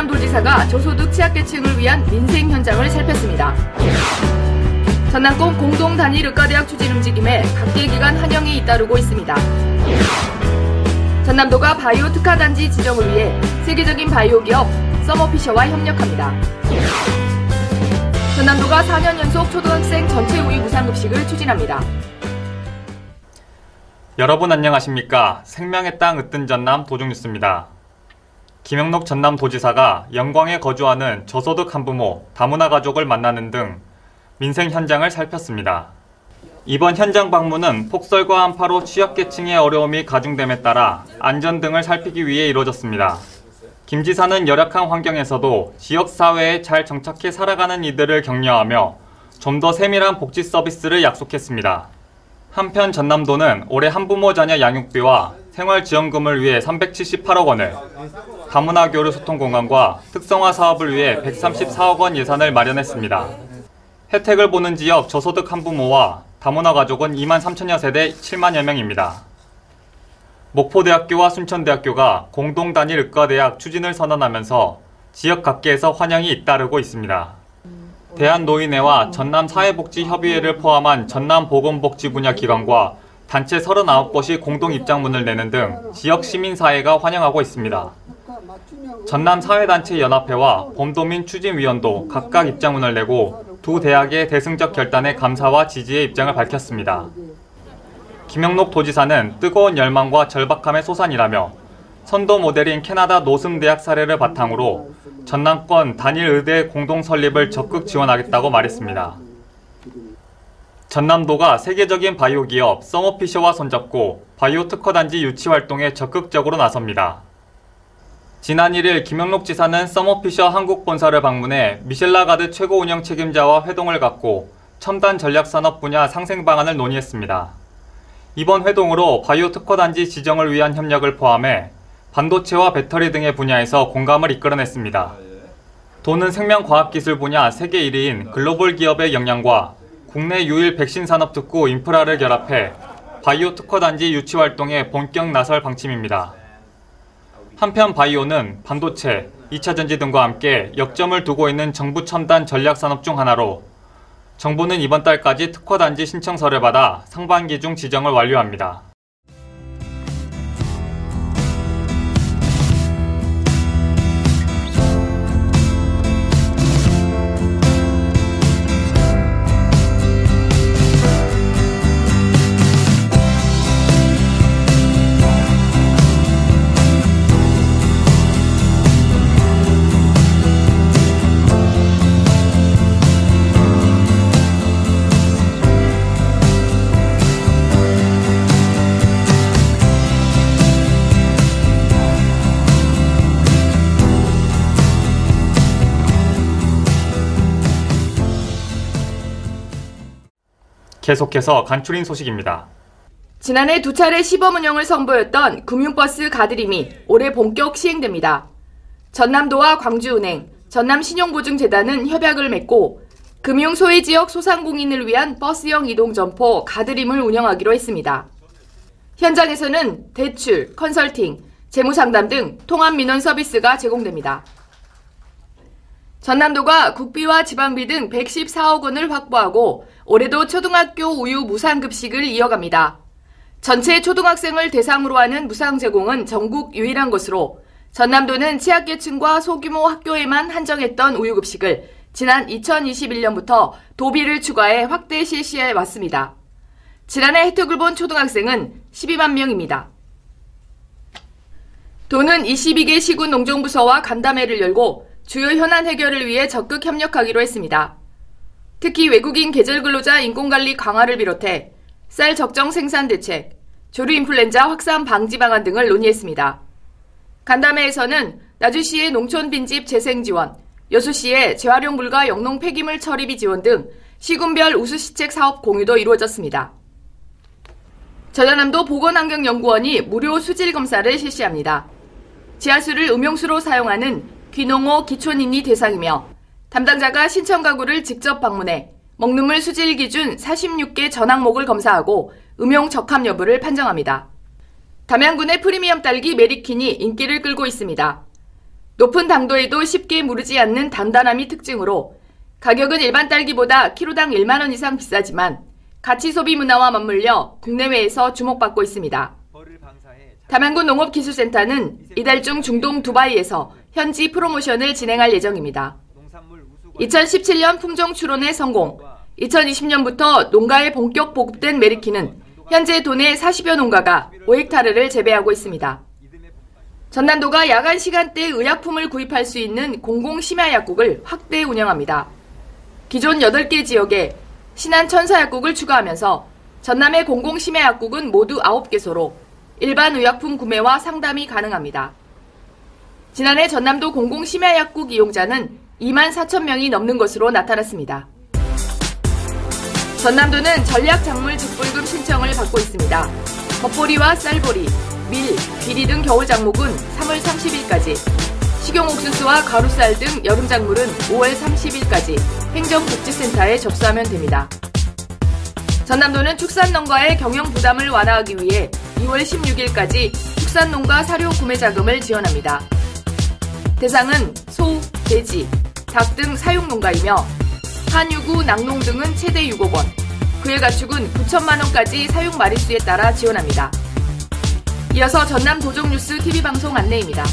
전남도지사가 저소득 취약계층을 위한 민생 현장을 살폈습니다. 전남권 공동 단일 의과대학 추진 움직임에 각계 기관 환영이 잇따르고 있습니다. 전남도가 바이오 특화단지 지정을 위해 세계적인 바이오 기업 서머피셔와 협력합니다. 전남도가 4년 연속 초등학생 전체 우유 무상급식을 추진합니다. 여러분 안녕하십니까? 생명의 땅 으뜸 전남 도중뉴스입니다. 김영록 전남도지사가 영광에 거주하는 저소득 한부모, 다문화 가족을 만나는 등 민생 현장을 살폈습니다. 이번 현장 방문은 폭설과 한파로 취약계층의 어려움이 가중됨에 따라 안전 등을 살피기 위해 이루어졌습니다. 김 지사는 열악한 환경에서도 지역사회에 잘 정착해 살아가는 이들을 격려하며 좀 더 세밀한 복지 서비스를 약속했습니다. 한편 전남도는 올해 한부모 자녀 양육비와 생활지원금을 위해 378억 원을, 다문화 교류 소통공간과 특성화 사업을 위해 134억 원 예산을 마련했습니다. 혜택을 보는 지역 저소득 한부모와 다문화 가족은 2만 3천여 세대 7만여 명입니다. 목포대학교와 순천대학교가 공동 단일 의과대학 추진을 선언하면서 지역 각계에서 환영이 잇따르고 있습니다. 대한노인회와 전남사회복지협의회를 포함한 전남보건복지 분야 기관과 단체 39곳이 공동 입장문을 내는 등 지역 시민사회가 환영하고 있습니다. 전남사회단체연합회와 범도민 추진위원도 각각 입장문을 내고 두 대학의 대승적 결단에 감사와 지지의 입장을 밝혔습니다. 김영록 도지사는 뜨거운 열망과 절박함의 소산이라며 선도 모델인 캐나다 노슴대학 사례를 바탕으로 전남권 단일 의대 공동 설립을 적극 지원하겠다고 말했습니다. 전남도가 세계적인 바이오 기업 서머피셔와 손잡고 바이오 특허단지 유치 활동에 적극적으로 나섭니다. 지난 1일 김영록 지사는 서머피셔 한국 본사를 방문해 미셸라가드 최고 운영 책임자와 회동을 갖고 첨단 전략산업 분야 상생 방안을 논의했습니다. 이번 회동으로 바이오 특허단지 지정을 위한 협력을 포함해 반도체와 배터리 등의 분야에서 공감을 이끌어냈습니다. 도는 생명과학기술 분야 세계 1위인 글로벌 기업의 역량과 국내 유일 백신 산업 특구 인프라를 결합해 바이오 특허단지 유치 활동에 본격 나설 방침입니다. 한편 바이오는 반도체, 2차전지 등과 함께 역점을 두고 있는 정부 첨단 전략산업 중 하나로 정부는 이번 달까지 특허단지 신청서를 받아 상반기 중 지정을 완료합니다. 계속해서 간추린 소식입니다. 지난해 2차례 시범 운영을 선보였던 금융버스 가드림이 올해 본격 시행됩니다. 전남도와 광주은행, 전남신용보증재단은 협약을 맺고 금융 소외지역 소상공인을 위한 버스형 이동점포 가드림을 운영하기로 했습니다. 현장에서는 대출, 컨설팅, 재무상담 등 통합민원 서비스가 제공됩니다. 전남도가 국비와 지방비 등 114억 원을 확보하고 올해도 초등학교 우유 무상급식을 이어갑니다. 전체 초등학생을 대상으로 하는 무상 제공은 전국 유일한 것으로 전남도는 취약계층과 소규모 학교에만 한정했던 우유급식을 지난 2021년부터 도비를 추가해 확대 실시해 왔습니다. 지난해 혜택을 본 초등학생은 12만 명입니다. 도는 22개 시군 농정부서와 간담회를 열고 주요 현안 해결을 위해 적극 협력하기로 했습니다. 특히 외국인 계절 근로자 인권관리 강화를 비롯해 쌀 적정 생산 대책, 조류 인플루엔자 확산 방지 방안 등을 논의했습니다. 간담회에서는 나주시의 농촌 빈집 재생 지원, 여수시의 재활용 불가 영농 폐기물 처리비 지원 등 시군별 우수시책 사업 공유도 이루어졌습니다. 전라남도 보건환경연구원이 무료 수질 검사를 실시합니다. 지하수를 음용수로 사용하는 귀농호 기촌인이 대상이며 담당자가 신청 가구를 직접 방문해 먹는물 수질 기준 46개 전 항목을 검사하고 음용 적합 여부를 판정합니다. 담양군의 프리미엄 딸기 메리킨이 인기를 끌고 있습니다. 높은 당도에도 쉽게 무르지 않는 단단함이 특징으로 가격은 일반 딸기보다 키로당 1만 원 이상 비싸지만 가치 소비 문화와 맞물려 국내외에서 주목받고 있습니다. 담양군 농업기술센터는 이달 중 중동 두바이에서 현지 프로모션을 진행할 예정입니다. 2017년 품종 추론에 성공, 2020년부터 농가에 본격 보급된 메리키는 현재 도내 40여 농가가 5헥타르를 재배하고 있습니다. 전남도가 야간 시간대에 의약품을 구입할 수 있는 공공심야약국을 확대 운영합니다. 기존 8개 지역에 신안 천사약국을 추가하면서 전남의 공공심야약국은 모두 9개소로 일반 의약품 구매와 상담이 가능합니다. 지난해 전남도 공공심야약국 이용자는 2만 4천 명이 넘는 것으로 나타났습니다. 전남도는 전략작물 직불금 신청을 받고 있습니다. 겉보리와 쌀보리, 밀, 비리 등 겨울 작물은 3월 30일까지, 식용옥수수와 가루쌀 등 여름 작물은 5월 30일까지 행정복지센터에 접수하면 됩니다. 전남도는 축산농가의 경영 부담을 완화하기 위해 2월 16일까지 축산농가 사료 구매 자금을 지원합니다. 대상은 소, 돼지, 닭 등 사육농가이며 한유구, 낙농 등은 최대 6억 원, 그의 가축은 9천만 원까지 사육 마리수에 따라 지원합니다. 이어서 전남 도종뉴스 TV방송 안내입니다.